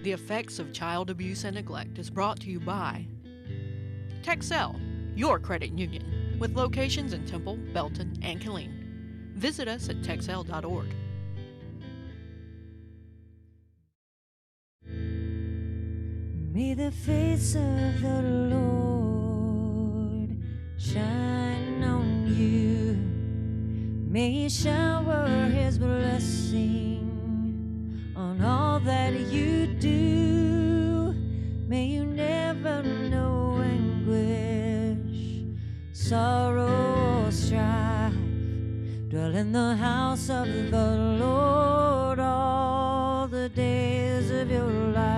The Effects of Child Abuse and Neglect is brought to you by Texel, your credit union, with locations in Temple, Belton, and Killeen. Visit us at texel.org. May the face of the Lord shine on you. May He shower His blessing on all that you do. May you never know anguish, sorrow, or strife. Dwell in the house of the Lord all the days of your life.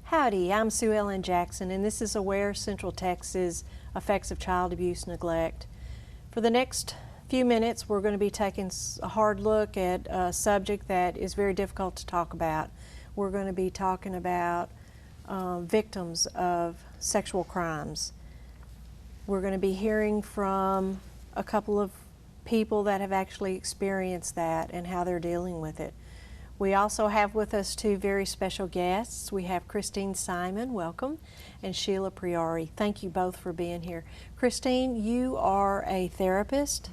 Howdy, I'm Sue Ellen Jackson, and this is Aware Central Texas Effects of Child Abuse and Neglect. For the next few minutes, we're going to be taking a hard look at a subject that is very difficult to talk about. We're going to be talking about victims of sexual crimes. We're going to be hearing from a couple of people that have actually experienced that and how they're dealing with it. We also have with us two very special guests. We have Christine Simon, welcome, and Sheila Priori. Thank you both for being here. Christine, you are a therapist,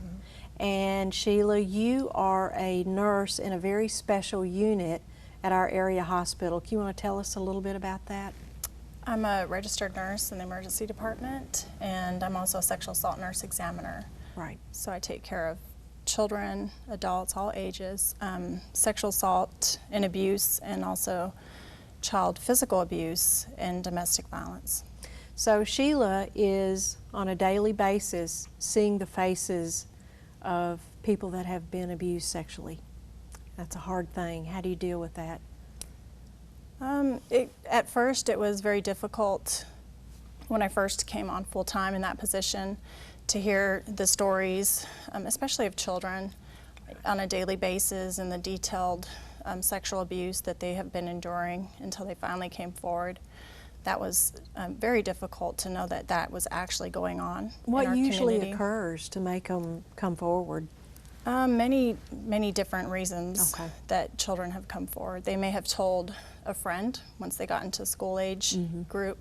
and Sheila, you are a nurse in a very special unit at our area hospital. Can you want to tell us a little bit about that? I'm a registered nurse in the emergency department, and I'm also a sexual assault nurse examiner. Right. So I take care of children, adults, all ages, sexual assault and abuse, and also child physical abuse and domestic violence. So Sheila is on a daily basis seeing the faces of people that have been abused sexually. That's a hard thing. How do you deal with that? At first it was very difficult when I first came on full-time in that position to hear the stories, especially of children, on a daily basis and the detailed sexual abuse that they have been enduring until they finally came forward. That was very difficult to know that that was actually going on in our community. What usually occurs to make them come forward? Many different reasons that children have come forward. They may have told a friend once they got into school age group.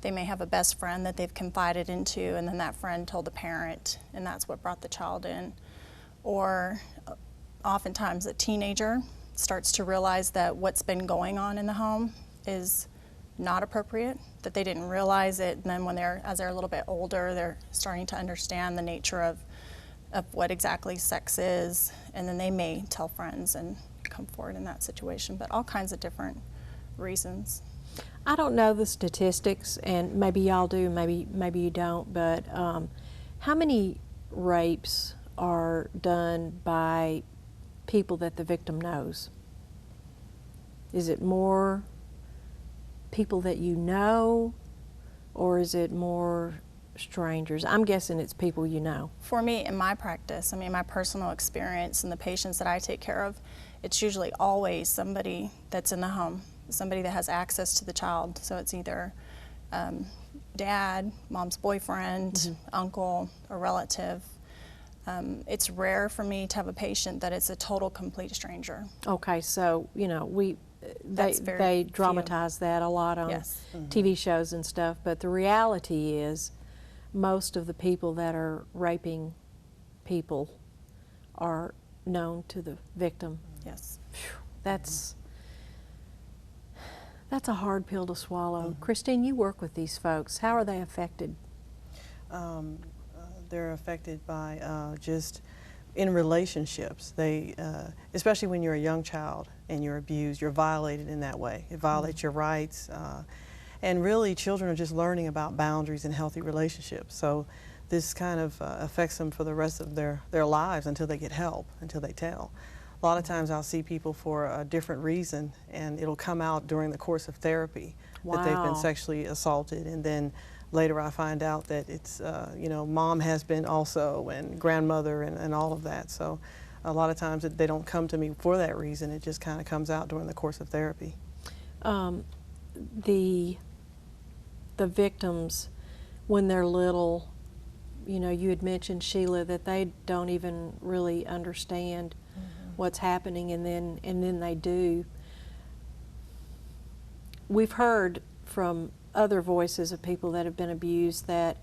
They may have a best friend that they've confided into, and then that friend told the parent, and that's what brought the child in. Or oftentimes a teenager starts to realize that what's been going on in the home is not appropriate, that they didn't realize it, and then when as they're a little bit older, they're starting to understand the nature of what exactly sex is, and then they may tell friends and come forward in that situation, but all kinds of different reasons. I don't know the statistics, and maybe y'all do, maybe you don't, but how many rapes are done by people that the victim knows? Is it more people that you know, or is it more strangers? I'm guessing it's people you know. For me, in my practice, I mean, my personal experience and the patients that I take care of, it's usually always somebody that's in the home, somebody that has access to the child. So it's either dad, mom's boyfriend, uncle, a relative. It's rare for me to have a patient that it's a total, complete stranger. Okay, so, you know, they dramatize that a lot on TV shows and stuff, but the reality is most of the people that are raping people are known to the victim. Yes. That's a hard pill to swallow. Christine, you work with these folks. How are they affected? They're affected by just in relationships. They, especially when you're a young child and you're abused, you're violated in that way. It violates your rights. And really, children are just learning about boundaries and healthy relationships. So this kind of affects them for the rest of their lives until they get help, until they tell. A lot of times I'll see people for a different reason, and it'll come out during the course of therapy that they've been sexually assaulted, and then later I find out that it's, you know, mom has been also, and grandmother, and all of that. So a lot of times they don't come to me for that reason. It just kind of comes out during the course of therapy. The victims, when they're little, you know, you had mentioned, Sheila, that they don't even really understand what's happening, and then they do. We've heard from other voices of people that have been abused that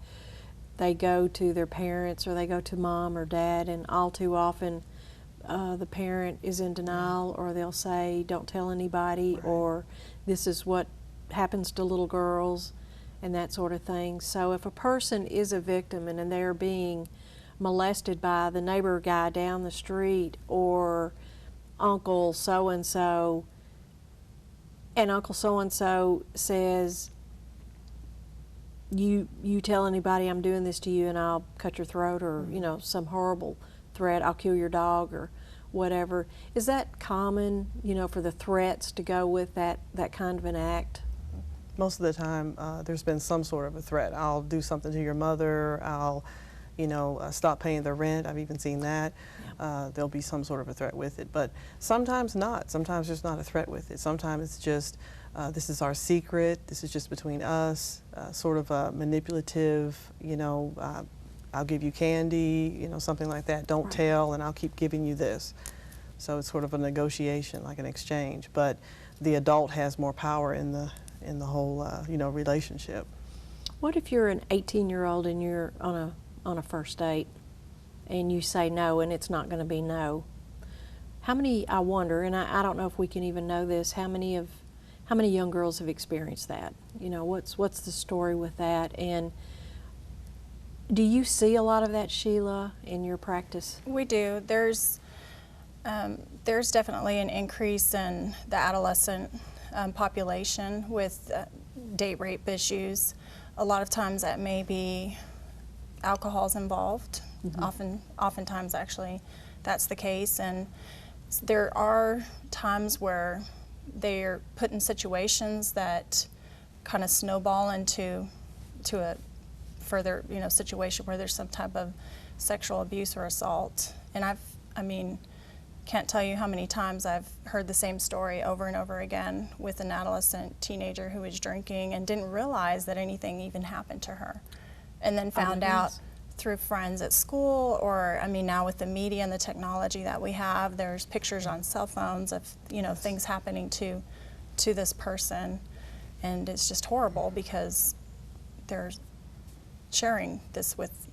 they go to their parents or they go to mom or dad, and all too often the parent is in denial, or they'll say, don't tell anybody, or this is what happens to little girls, and that sort of thing. So if a person is a victim and they're being molested by the neighbor guy down the street, or Uncle so-and-so, and Uncle so-and-so says, you tell anybody I'm doing this to you and I'll cut your throat, or you know, some horrible threat, I'll kill your dog or whatever. Is that common, you know, for the threats to go with that kind of an act? Most of the time there's been some sort of a threat. I'll do something to your mother, I'll, you know, stop paying the rent. I've even seen that. There'll be some sort of a threat with it, but sometimes not. Sometimes there's not a threat with it. Sometimes it's just, this is our secret, this is just between us, sort of a manipulative, you know, I'll give you candy, you know, something like that. Don't tell, and I'll keep giving you this. So it's sort of a negotiation, like an exchange. But the adult has more power in the whole, you know, relationship. What if you're an 18-year-old and you're on a first date, and you say no, and it's not going to be no? How many, I wonder, and I don't know if we can even know this, how many young girls have experienced that? You know, what's the story with that? And do you see a lot of that, Sheila, in your practice? We do. There's definitely an increase in the adolescent population with date rape issues. A lot of times that may be alcohol's involved. Oftentimes, actually, that's the case. And there are times where they're put in situations that kind of snowball into a further, you know, situation where there's some type of sexual abuse or assault. And I mean, can't tell you how many times I've heard the same story over and over again with an adolescent teenager who was drinking and didn't realize that anything even happened to her, and then found out through friends at school, or I mean, now with the media and the technology that we have, there's pictures on cell phones of, you know, things happening to this person, and it's just horrible because they're sharing this with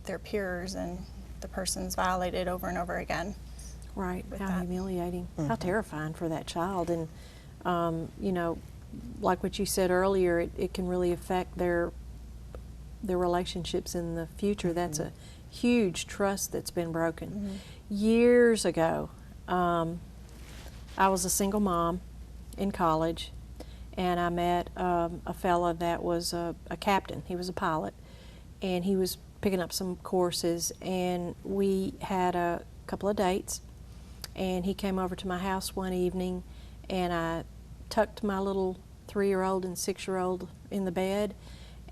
their peers, and the person's violated over and over again. Right, how humiliating, how terrifying for that child. And you know, like what you said earlier, it can really affect their relationships in the future. That's a huge trust that's been broken. Years ago, I was a single mom in college, and I met a fella that was a captain. He was a pilot, and he was picking up some courses, and we had a couple of dates, and he came over to my house one evening, and I tucked my little 3-year-old and 6-year-old in the bed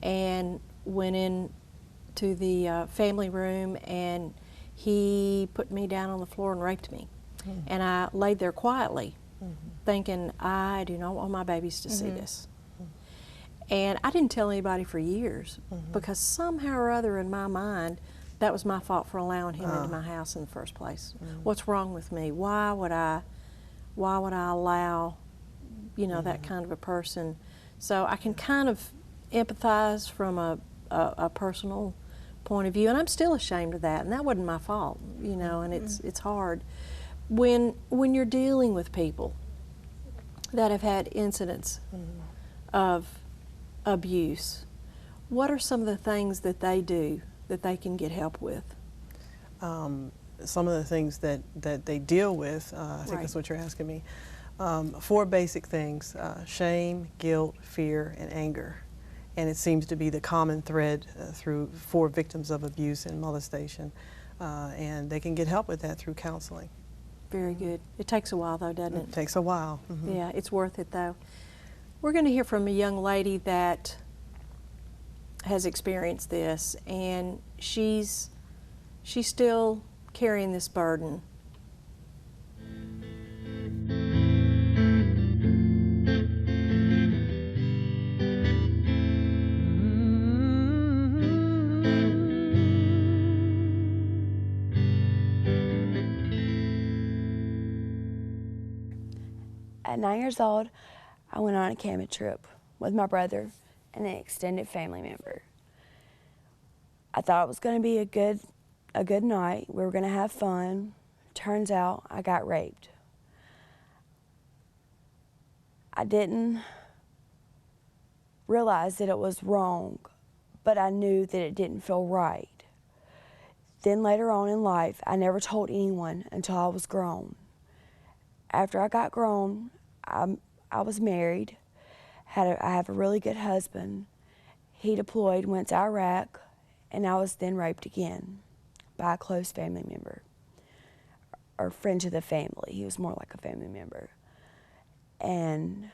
and went in to the family room, and he put me down on the floor and raped me. And I laid there quietly thinking, I do not want my babies to see this. And I didn't tell anybody for years because somehow or other in my mind that was my fault for allowing him into my house in the first place. What's wrong with me? Why would I allow, you know, that kind of a person? So I can kind of empathize from a personal point of view, and I'm still ashamed of that, and that wasn't my fault, you know, and it's hard. When you're dealing with people that have had incidents of abuse, what are some of the things that they do that they can get help with? Some of the things that they deal with, I think that's what you're asking me. 4 basic things: shame, guilt, fear, and anger. And it seems to be the common thread for victims of abuse and molestation. And they can get help with that through counseling. Very good. It takes a while, though, doesn't it? It takes a while. Yeah, it's worth it, though. We're going to hear from a young lady that has experienced this, and she's still carrying this burden At 9 years old, I went on a camping trip with my brother and an extended family member. I thought it was going to be a good night. We were going to have fun. Turns out I got raped. I didn't realize that it was wrong, but I knew that it didn't feel right. Then later on in life, I never told anyone until I was grown. After I got grown, I was married. I have a really good husband. He deployed, went to Iraq, and I was then raped again by a close family member, or friend to the family. He was more like a family member. And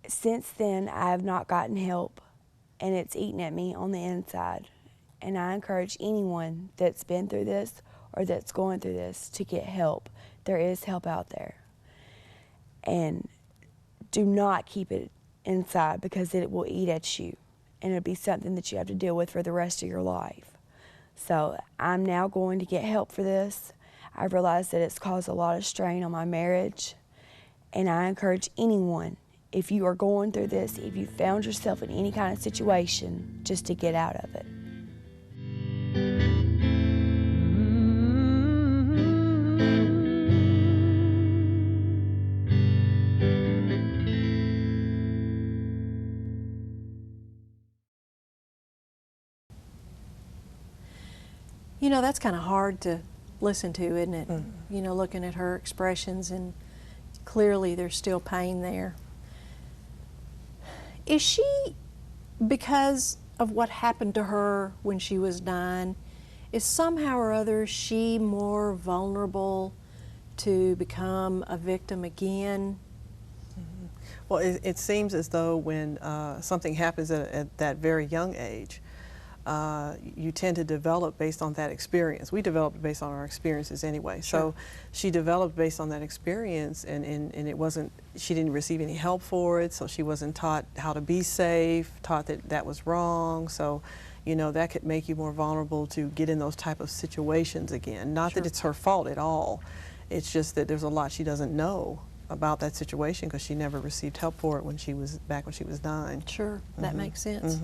since then, I have not gotten help, and it's eaten at me on the inside. And I encourage anyone that's been through this or that's going through this to get help. There is help out there. And do not keep it inside, because it will eat at you, and it'll be something that you have to deal with for the rest of your life. So I'm now going to get help for this. I realize that it's caused a lot of strain on my marriage, and I encourage anyone, if you are going through this, if you found yourself in any kind of situation, just to get out of it. You know, that's kind of hard to listen to, isn't it? You know, looking at her expressions, and clearly there's still pain there. Is she, because of what happened to her when she was 9, is somehow or other she more vulnerable to become a victim again? Well, it seems as though when something happens at that very young age, you tend to develop based on that experience. We developed based on our experiences anyway. Sure. So she developed based on that experience, and it wasn't, she didn't receive any help for it, so she wasn't taught how to be safe, taught that that was wrong. So, you know, that could make you more vulnerable to get in those type of situations again. Not that it's her fault at all. It's just that there's a lot she doesn't know about that situation because she never received help for it when she was 9. Sure, that makes sense.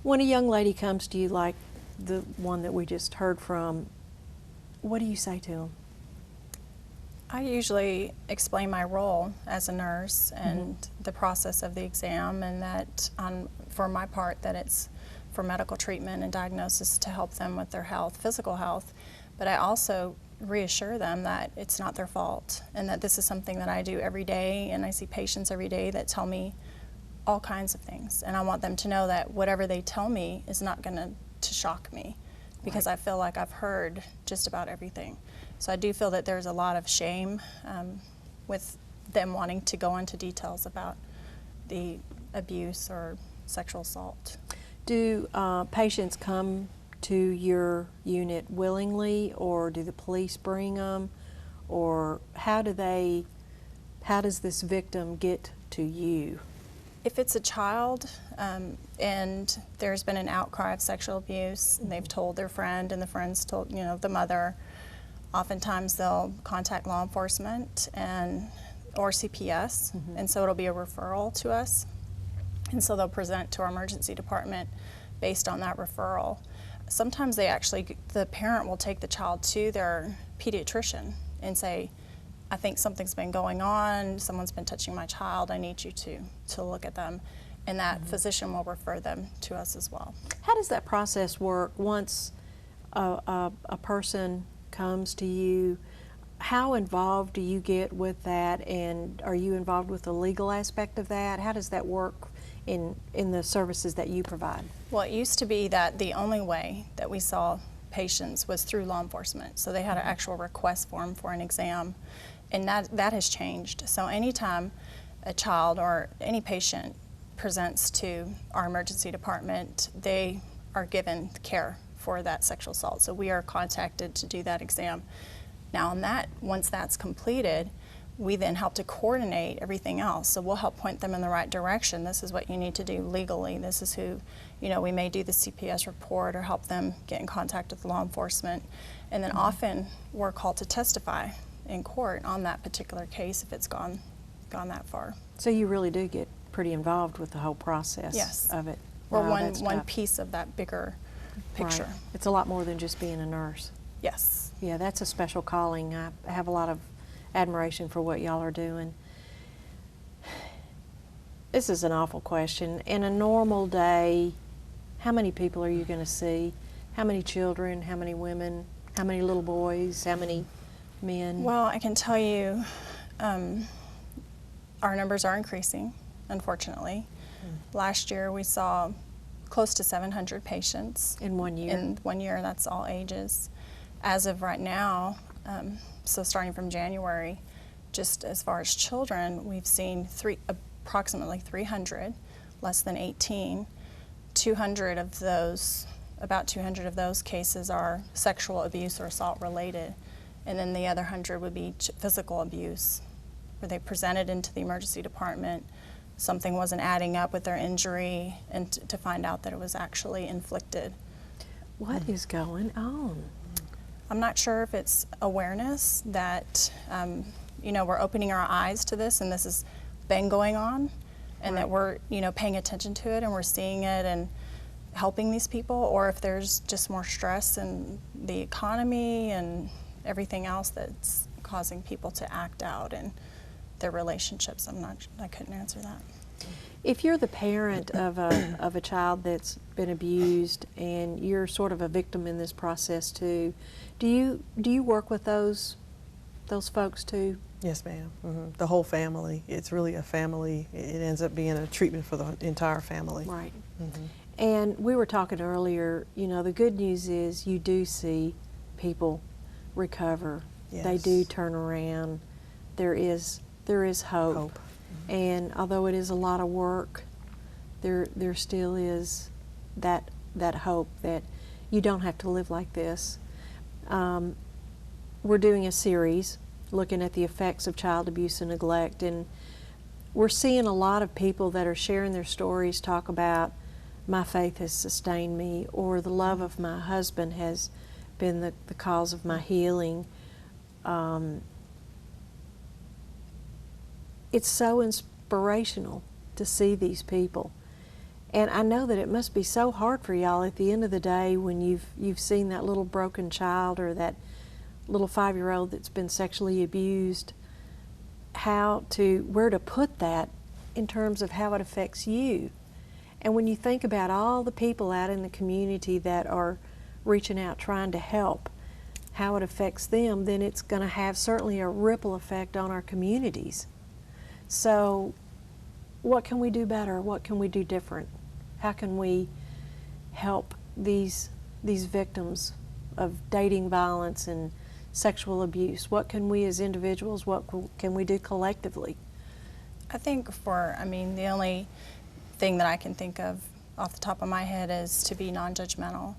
When a young lady comes to you like the one that we just heard from, what do you say to them? I usually explain my role as a nurse and the process of the exam, and that for my part that it's for medical treatment and diagnosis to help them with their health, physical health. But I also reassure them that it's not their fault, and that this is something that I do every day, and I see patients every day that tell me all kinds of things, and I want them to know that whatever they tell me is not going to shock me, because I feel like I've heard just about everything. So I do feel that there's a lot of shame with them wanting to go into details about the abuse or sexual assault. Do patients come to your unit willingly, or do the police bring them, or how does this victim get to you? If it's a child and there's been an outcry of sexual abuse, and they've told their friend, and the friend's told, you know, the mother, oftentimes they'll contact law enforcement or CPS, and so it'll be a referral to us, and so they'll present to our emergency department based on that referral. Sometimes the parent will take the child to their pediatrician and say, I think something's been going on, someone's been touching my child, I need you to look at them. And that physician will refer them to us as well. How does that process work once a person comes to you? How involved do you get with that, and are you involved with the legal aspect of that? How does that work in the services that you provide? Well, it used to be that the only way that we saw patients was through law enforcement. So they had an actual request form for an exam, and that has changed. So anytime a child or any patient presents to our emergency department, they are given care for that sexual assault. So we are contacted to do that exam. Now once that's completed, we then help to coordinate everything else. So we'll help point them in the right direction. This is what you need to do legally. This is who, you know, we may do the CPS report or help them get in contact with law enforcement. And then often we're called to testify in court on that particular case if it's gone that far. So you really do get pretty involved with the whole process Yes. of it. We're Wow, one piece of that bigger picture. Right. It's a lot more than just being a nurse. Yes. Yeah, that's a special calling. I have a lot of admiration for what y'all are doing. This is an awful question. In a normal day, how many people are you going to see? How many children? How many women? How many little boys? How many men? Well, I can tell you our numbers are increasing, unfortunately. Last year we saw close to 700 patients. In 1 year? In 1 year, that's all ages. As of right now, so starting from January, just as far as children, we've seen approximately 300, less than 18. 200 of those, about 200 of those cases are sexual abuse or assault related, and then the other 100 would be physical abuse, where they presented into the emergency department, something wasn't adding up with their injury, and to find out that it was actually inflicted. What is going on? I'm not sure if it's awareness that, you know, we're opening our eyes to this and this has been going on, and that we're, you know, paying attention to it and we're seeing it and helping these people, or if there's just more stress in the economy and everything else that's causing people to act out in their relationships. I couldn't answer that. If you're the parent of a child that's been abused and you're sort of a victim in this process too, do you work with those folks too? Yes, ma'am. The whole family. It's really a family. It ends up being a treatment for the entire family. Right. And we were talking earlier, you know, the good news is you do see people recover. Yes. They do turn around. There is hope. And although it is a lot of work, there still is that hope that you don't have to live like this. We're doing a series looking at the effects of child abuse and neglect, and we're seeing a lot of people that are sharing their stories talk about, my faith has sustained me, or the love of my husband has been the cause of my healing. It's so inspirational to see these people. And I know that it must be so hard for y'all at the end of the day when you've seen that little broken child or that little 5-year-old that's been sexually abused, where to put that in terms of how it affects you. And when you think about all the people out in the community that are reaching out trying to help, how it affects them, then it's going to have certainly a ripple effect on our communities. So what can we do better? What can we do different? How can we help these victims of dating violence and sexual abuse? What can we as individuals, what can we do collectively? I think the only thing that I can think of off the top of my head is to be non-judgmental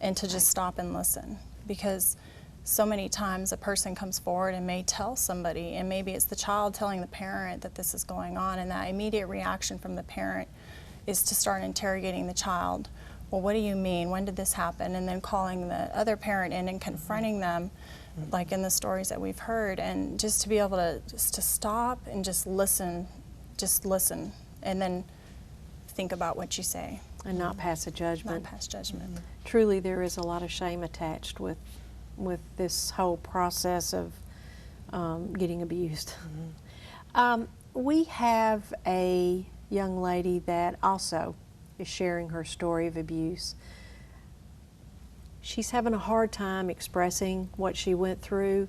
and to just stop and listen, because so many times a person comes forward and may tell somebody, and maybe it's the child telling the parent that this is going on, and that immediate reaction from the parent is to start interrogating the child. Well, what do you mean? When did this happen? And then calling the other parent in and confronting them, like in the stories that we've heard, and just to be able to stop and just listen, and then think about what you say. And not pass a judgment. Not pass judgment. Truly, there is a lot of shame attached with this whole process of getting abused. We have a young lady that also is sharing her story of abuse. She's having a hard time expressing what she went through,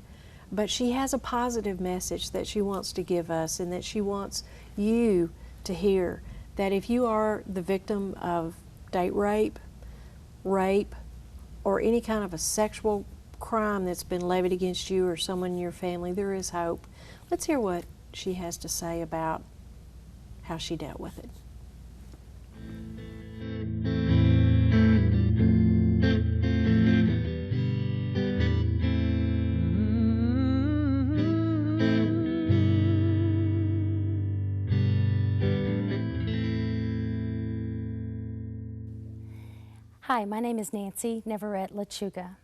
but she has a positive message that she wants to give us, and that she wants you to hear, that if you are the victim of date rape, or any kind of a sexual crime that's been levied against you or someone in your family, there is hope. Let's hear what she has to say about how she dealt with it. Hi, my name is Nancy Neverett Lechuga,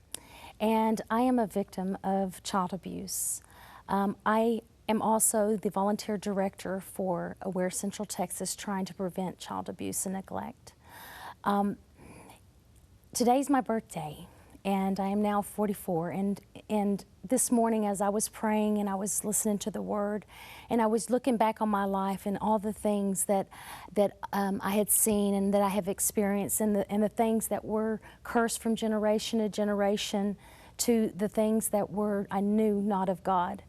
and I am a victim of child abuse. I am also the volunteer director for Aware Central Texas, trying to prevent child abuse and neglect. Today's my birthday, and I am now 44, and this morning as I was praying and I was listening to the Word, and I was looking back on my life and all the things that I had seen and that I have experienced, and the things that were cursed from generation to generation to the things that were I knew not of God.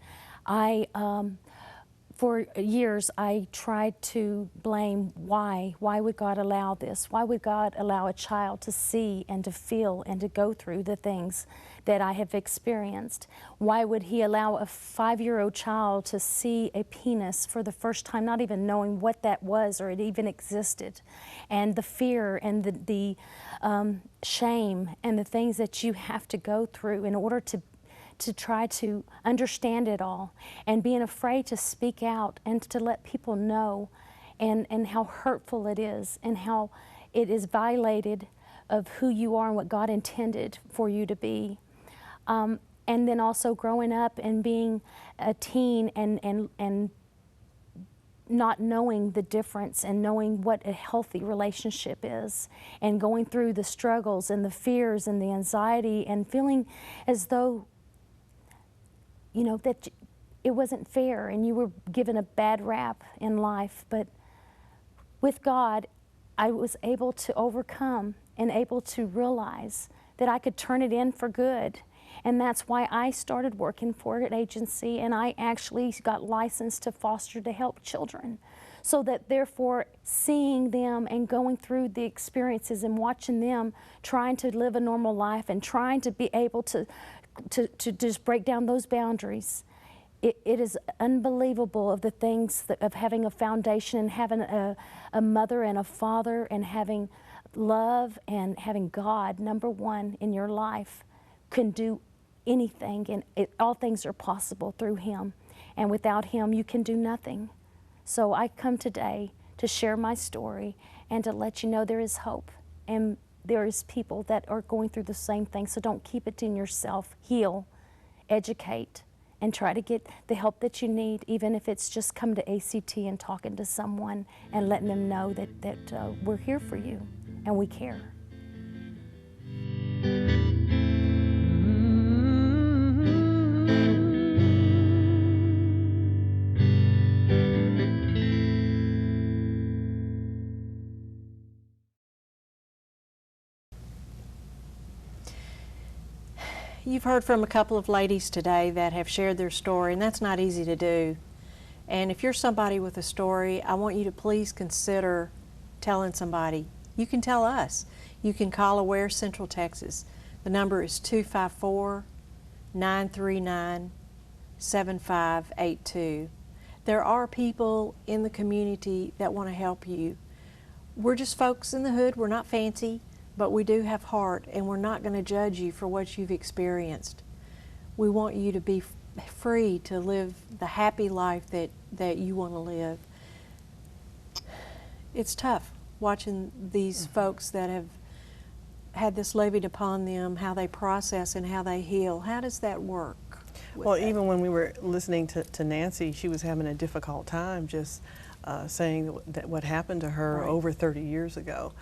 For years, I tried to blame why would God allow this? Why would God allow a child to see and to feel and to go through the things that I have experienced? Why would He allow a 5-year-old child to see a penis for the first time, not even knowing what that was or it even existed? And the fear and the shame and the things that you have to go through in order to try to understand it all, and being afraid to speak out and to let people know, and how hurtful it is, and how it is violated of who you are and what God intended for you to be. And then also growing up and being a teen and not knowing the difference and knowing what a healthy relationship is, and going through the struggles and the fears and the anxiety and feeling as though that it wasn't fair and you were given a bad rap in life. But with God, I was able to overcome and able to realize that I could turn it in for good. And that's why I started working for an agency, and I actually got licensed to foster to help children. So that therefore seeing them and going through the experiences and watching them trying to live a normal life and trying to be able to just break down those boundaries. It is unbelievable of the things of having a foundation and having a mother and a father and having love and having God #1 in your life can do anything, and all things are possible through Him. And without Him, you can do nothing. So I come today to share my story and to let you know there is hope, and there is people that are going through the same thing. So don't keep it in yourself. Heal, educate, and try to get the help that you need, even if it's just come to ACT and talking to someone and letting them know that we're here for you and we care. You've heard from a couple of ladies today that have shared their story, and that's not easy to do. And if you're somebody with a story, I want you to please consider telling somebody. You can tell us. You can call Aware Central Texas. The number is 254-939-7582. There are people in the community that want to help you. We're just folks in the hood. We're not fancy, but we do have heart, and we're not going to judge you for what you've experienced. We want you to be free to live the happy life that you want to live. It's tough watching these folks that have had this levied upon them, how they process and how they heal. How does that work? Well, even when we were listening to Nancy, she was having a difficult time just saying that what happened to her over 30 years ago.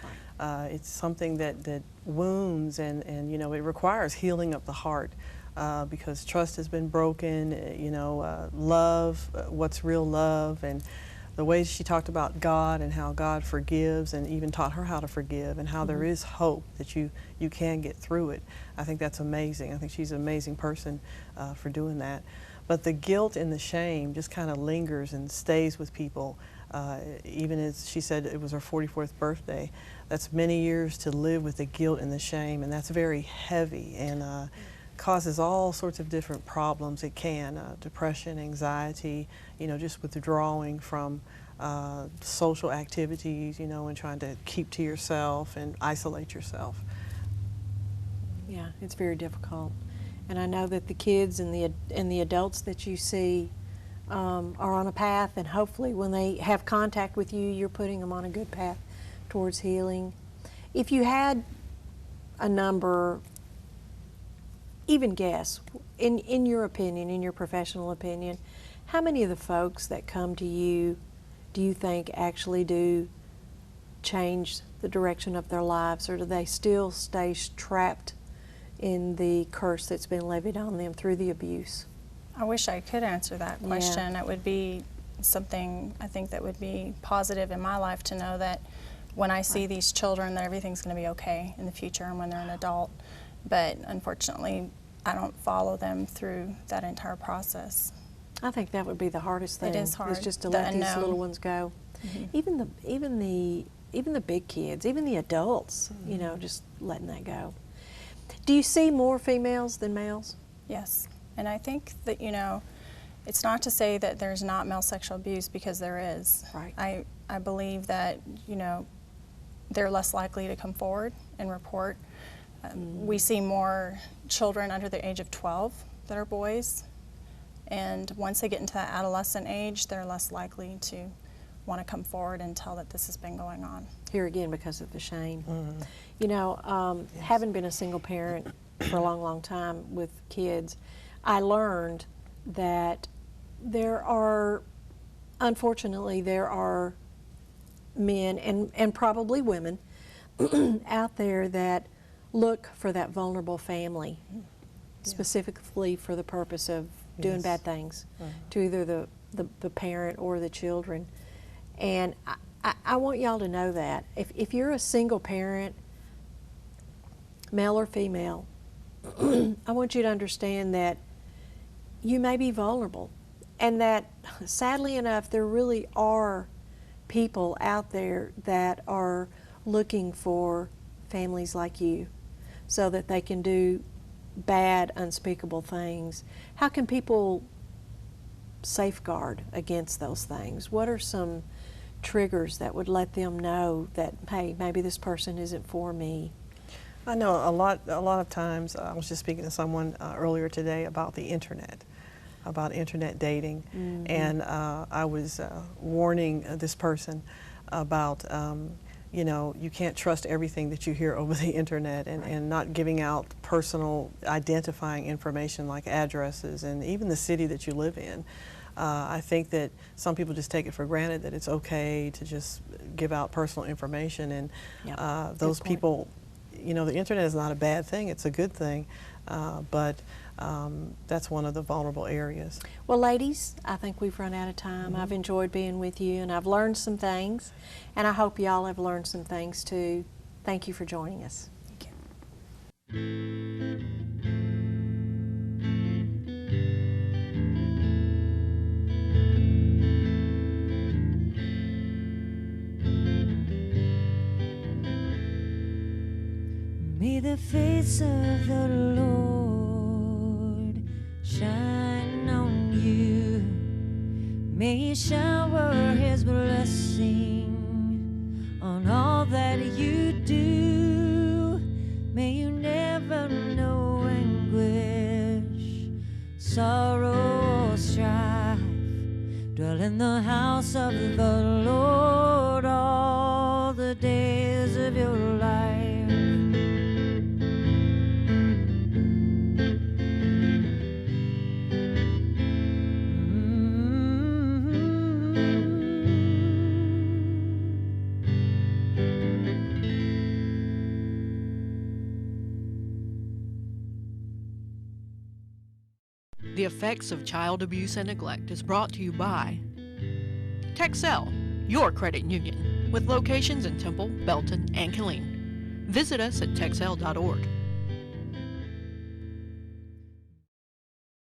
It's something that wounds, and it requires healing of the heart, because trust has been broken, love, what's real love, and the ways she talked about God and how God forgives, and even taught her how to forgive, and how there is hope that you can get through it. I think that's amazing. I think she's an amazing person for doing that. But the guilt and the shame just kind of lingers and stays with people. Even as she said, it was her 44th birthday. That's many years to live with the guilt and the shame, and that's very heavy and causes all sorts of different problems. It can, depression, anxiety, just withdrawing from social activities, and trying to keep to yourself and isolate yourself. Yeah, it's very difficult. And I know that the kids and the adults that you see are on a path, and hopefully when they have contact with you, you're putting them on a good path towards healing. If you had a number even guess, in your opinion, in your professional opinion, how many of the folks that come to you do you think actually do change the direction of their lives, or do they still stay trapped in the curse that's been levied on them through the abuse? I wish I could answer that question. Yeah. It would be something I think that would be positive in my life to know that when I see these children that everything's going to be okay in the future and when they're an adult. But unfortunately, I don't follow them through that entire process. I think that would be the hardest thing. It is hard. Is just to The let these unknown. little ones go. Mm-hmm. Even the big kids, even the adults, you know, just letting that go. Do you see more females than males? Yes, and I think that, you know, it's not to say that there's not male sexual abuse, because there is. Right. I believe that, you know, they're less likely to come forward and report. We see more children under the age of 12 that are boys, and once they get into that adolescent age, they're less likely to want to come forward and tell that this has been going on. Here again, because of the shame. You know, having been a single parent for a long, long time with kids, I learned that there are, unfortunately, there are men and probably women out there that look for that vulnerable family, specifically for the purpose of doing bad things to either the parent or the children. And I want y'all to know that. If you're a single parent, male or female, I want you to understand that you may be vulnerable, and that sadly enough, there really are people out there that are looking for families like you so that they can do bad, unspeakable things. How can people safeguard against those things? What are some triggers that would let them know that, hey, maybe this person isn't for me? I know a lot of times, I was just speaking to someone earlier today about the internet dating, and I was warning this person about, you know, you can't trust everything that you hear over the internet, and not giving out personal identifying information like addresses and even the city that you live in. I think that some people just take it for granted that it's okay to just give out personal information, and those people, you know, the internet is not a bad thing, it's a good thing, but that's one of the vulnerable areas. Well, ladies, I think we've run out of time. I've enjoyed being with you, and I've learned some things, and I hope y'all have learned some things too. Thank you for joining us. Thank you. May the face of the Lord shine on you. May He shower His blessing on all that you do. May you never know anguish, sorrow, or strife. Dwell in the house of the Lord all the days of your life. The Effects of Child Abuse and Neglect is brought to you by Texel, your credit union, with locations in Temple, Belton, and Killeen. Visit us at texel.org.